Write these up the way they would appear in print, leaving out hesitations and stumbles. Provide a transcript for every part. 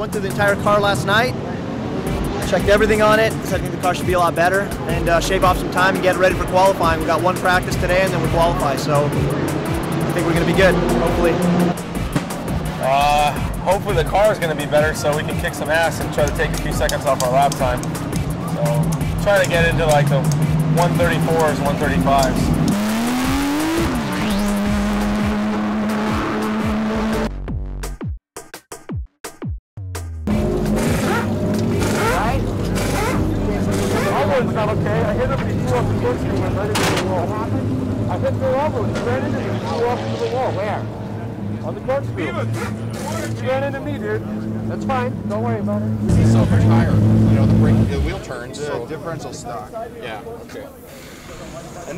went through the entire car last night. Checked everything on it. So I think the car should be a lot better, and shave off some time and get ready for qualifying. We got one practice today, and then we qualify. So I think we're going to be good, hopefully. Hopefully the car is going to be better, so we can kick some ass and try to take a few seconds off our lap time. So try to get into like the 134s, 135s. Not okay. I hit him and he flew off the corkscrew and went right into the wall. What happened? I hit the elbow and he ran into me and flew off into the wall. Where? On the corkscrew. He ran into me, dude. That's fine. Don't worry about it. He's so much higher. You know, the wheel turns. The differential stock. Yeah. Okay. And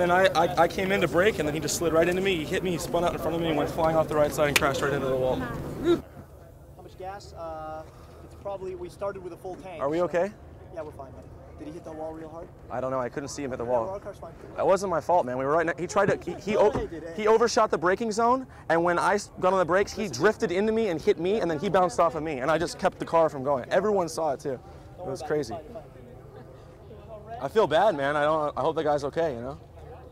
then I came in to brake, and then he just slid right into me. He hit me, he spun out in front of me, and went flying off the right side and crashed right into the wall. How much gas? It's probably, we started with a full tank. Are we okay? Yeah, we're fine, buddy. Did he hit the wall real hard? I don't know. I couldn't see him hit the Yeah, wall. our car's fine. That wasn't my fault, man. We were right next. He tried to. He overshot the braking zone, and when I got on the brakes, he drifted into me and hit me, and then he bounced off of me, and I just kept the car from going. Everyone saw it too. It was crazy. I feel bad, man. I hope the guy's okay. You know.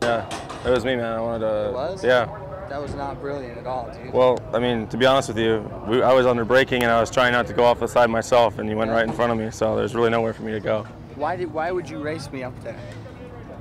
Yeah, it was me, man. I wanted to. It was? Yeah. That was not brilliant at all, dude. Well, I mean, to be honest with you, I was under braking, and I was trying not to go off the side myself, and he went right in front of me. So there's really nowhere for me to go. Why would you race me up there?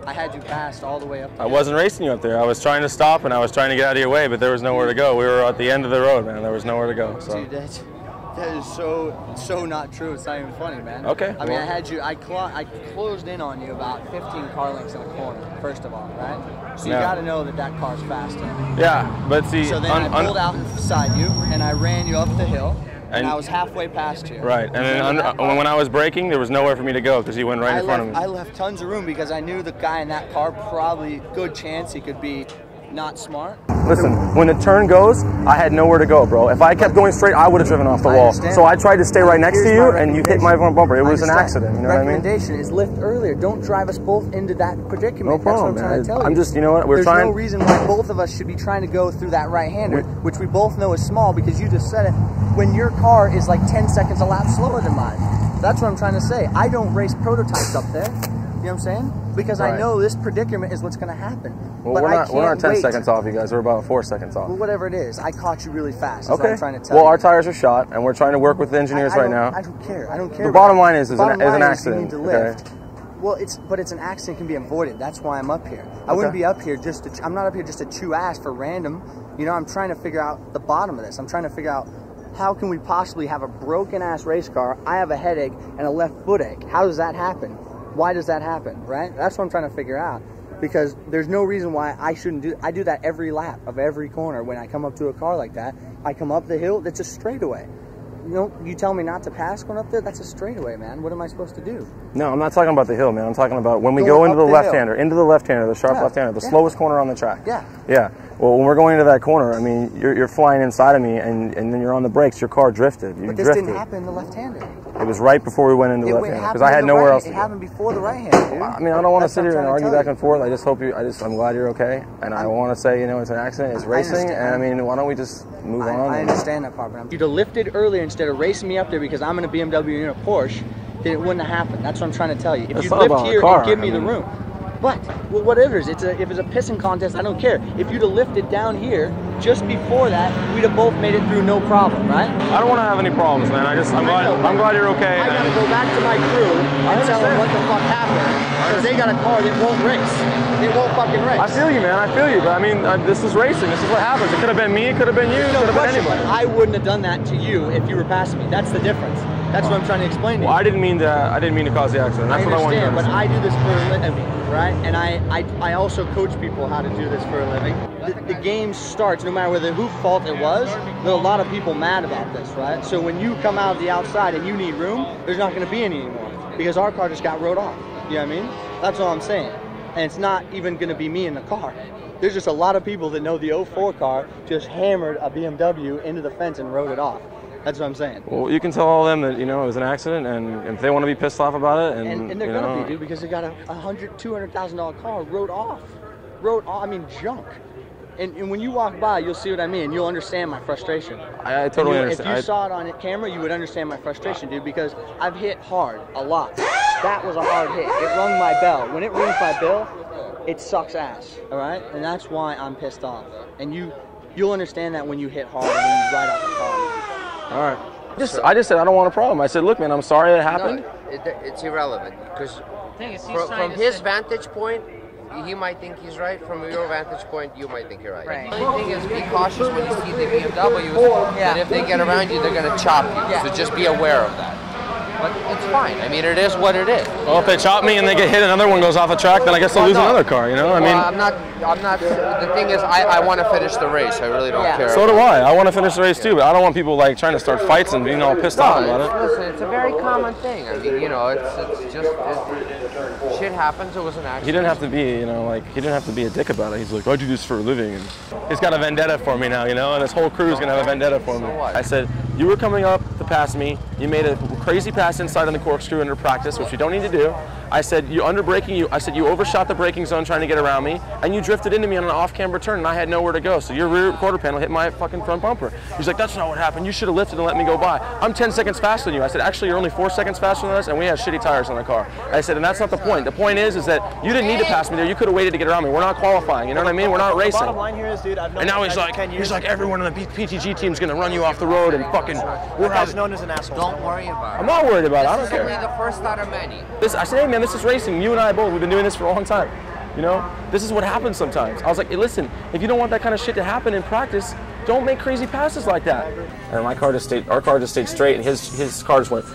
I had you passed all the way up there. I wasn't racing you up there. I was trying to stop and I was trying to get out of your way, but there was nowhere to go. We were at the end of the road, man. There was nowhere to go. So. Dude, that is so not true. It's not even funny, man. Okay. I mean, I closed in on you about 15 car lengths in a corner, first of all, right? So you got to know that car's faster. Yeah, but see. So then I pulled out beside you and I ran you up the hill. And I was halfway past you. Right, and then when I was braking, there was nowhere for me to go because he went right in front of me. I left tons of room because I knew the guy in that car, probably good chance he could be not smart. Listen, when the turn goes, I had nowhere to go, bro. If I kept going straight, I would have driven off the wall. So I tried to stay right next to you, and you hit my front bumper. It was an accident, you know what I mean? Recommendation is lift earlier. Don't drive us both into that predicament. No problem, That's what I'm trying to tell you. I'm just, you know what, There's no reason why both of us should be trying to go through that right-hander, which we both know is small because you just said it, when your car is like 10 seconds a lap slower than mine. That's what I'm trying to say. I don't race prototypes up there. You know what I'm saying? Because I know this predicament is what's going to happen. Well, but we're not 10 seconds off, you guys. We're about 4 seconds off. Well, whatever it is, I caught you really fast. That's what I'm trying to tell you. Well, our tires are shot, and we're trying to work with the engineers right now. I don't care. I don't care. The bottom line is an accident. You need to lift. Okay. Well, it's an accident can be avoided. That's why I'm up here. I wouldn't be up here just to. I'm not up here just to chew ass for random. You know, I'm trying to figure out the bottom of this. I'm trying to figure out how can we possibly have a broken ass race car. I have a headache and a left foot ache. How does that happen? Why does that happen, right? That's what I'm trying to figure out, because there's no reason why I shouldn't do. I do that every lap of every corner when I come up to a car like that. I come up the hill. That's a straightaway. You know, you tell me not to pass going up there. That's a straightaway, man. What am I supposed to do? No, I'm not talking about the hill, man. I'm talking about when we go into the left-hander, the sharp left-hander, the slowest corner on the track. Yeah. Yeah. Well, when we're going into that corner, I mean, you're flying inside of me, and then you're on the brakes. Your car drifted. But this didn't happen in the left-hander. It was right before we went into the left-hander because I had nowhere else to go. It happened before the right-hander, dude. I mean, I don't want to sit here and argue back and forth. I just hope I'm glad you're okay, and I want to say, you know, it's an accident. It's racing, and I mean, why don't we just move on? I understand that part, but you'd have lifted earlier instead of racing me up there because I'm in a BMW and you're in a Porsche. Then it wouldn't have happened. That's what I'm trying to tell you. If you lift here and give me the room. But well, whatever it is, if it's a pissing contest, I don't care. If you'd have lifted down here just before that, we'd have both made it through no problem, right? I don't want to have any problems, man. I'm glad you're okay. I gotta go back to my crew and tell them what the fuck happened because they got a car that won't race. They won't fucking race. I feel you, man. I feel you. But I mean, this is racing. This is what happens. It could have been me. It could have been you. It could have been anybody. I wouldn't have done that to you if you were passing me. That's the difference. That's what I'm trying to explain to you. Well, I didn't mean to cause the accident. That's what I want you to understand. But I do this for a living, right? And I also coach people how to do this for a living. The game starts, no matter whose fault it was, there are a lot of people mad about this, right? So when you come out of the outside and you need room, there's not going to be any anymore because our car just got rode off. You know what I mean? That's all I'm saying. And it's not even going to be me in the car. There's just a lot of people that know the 04 car just hammered a BMW into the fence and rode it off. That's what I'm saying. Well, you can tell all of them that, you know, it was an accident, and if they want to be pissed off about it, and they're going to be, dude, because they got a $200,000 car rode off. I mean, junk. And when you walk by, you'll see what I mean. You'll understand my frustration. I totally understand. If you saw it on camera, you would understand my frustration, dude, because I've hit hard a lot. That was a hard hit. It rung my bell. When it rings my bell, it sucks ass, all right? And that's why I'm pissed off. And you'll understand that when you hit hard and when you ride out the car. All right. I just said I don't want a problem. I said, look, man, I'm sorry it happened. No, it's irrelevant because from his vantage point, he might think he's right. From your vantage point, you might think you're right. The only thing is, be cautious when you see the BMWs. That if they get around you, they're going to chop you. So just be aware of that. But it's fine. I mean, it is what it is. Well, if they chop me and they get hit, another one goes off the track, then I guess I'll lose another car, you know? I mean, I'm not, the thing is, I want to finish the race. I really don't care. So do I. I want to finish the race too, but I don't want people like trying to start fights and being all pissed off about it. Listen, it's a very common thing. I mean, you know, it's just, shit happens. It was an accident. He didn't have to be, you know, like, he didn't have to be a dick about it. He's like, I do this for a living. And he's got a vendetta for me now, you know, and his whole crew is going to have a vendetta for me. So what? I said, you were coming up to pass me. You made a crazy pass inside on the corkscrew under practice, which you don't need to do. I said, you under braking, I said, you overshot the braking zone trying to get around me, and you drifted into me on an off-camber turn, and I had nowhere to go. So your rear quarter panel hit my fucking front bumper. He's like, that's not what happened. You should have lifted and let me go by. I'm 10 seconds faster than you. I said, actually, you're only 4 seconds faster than us, and we have shitty tires on the car. I said, and that's not the point. The point is that you didn't need to pass me there. You could have waited to get around me. We're not qualifying. You know what I mean? We're not racing. The bottom line here is, dude, I've known and now this guy for 10 years. he's like, everyone on the PTG team's gonna run you off the road and fucking. That guy's known as an asshole. Don't worry about it. I'm not worried about it. I don't care. This is only the first out of many. I said, hey man, this is racing. You and I both, we've been doing this for a long time. You know, this is what happens sometimes. I was like, hey, listen, if you don't want that kind of shit to happen in practice, don't make crazy passes like that. And our car just stayed straight, and his car just went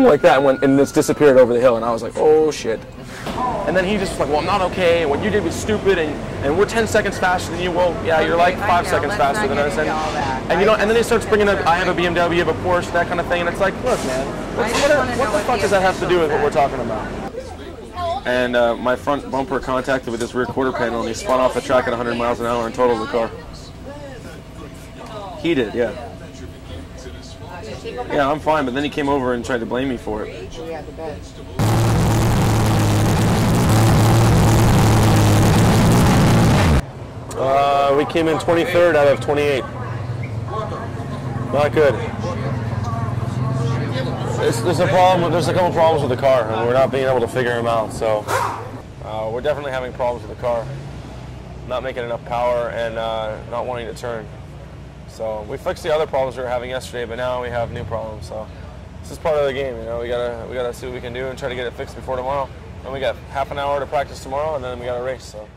like that and it's disappeared over the hill. And I was like, oh shit. And then he just was like, well, I'm not okay, and what you did was stupid, and we're 10 seconds faster than you. Well, yeah, you're like 5 seconds faster than us. And you know, and then he starts bringing up, I have a BMW, you have a Porsche, that kind of thing, and it's like, look, man, what the fuck does that have to do with what we're talking about? And my front bumper contacted with this rear quarter panel, and he spun off the track at 100 miles an hour and totaled the car. He did, yeah. Yeah, I'm fine, but then he came over and tried to blame me for it. We came in 23rd out of 28. Not good. There's a problem. There's a couple problems with the car, and we're not being able to figure them out. So we're definitely having problems with the car. Not making enough power and not wanting to turn. So we fixed the other problems we were having yesterday, but now we have new problems. So this is part of the game. You know, we gotta see what we can do and try to get it fixed before tomorrow. And we got half an hour to practice tomorrow, and then we got a race. So.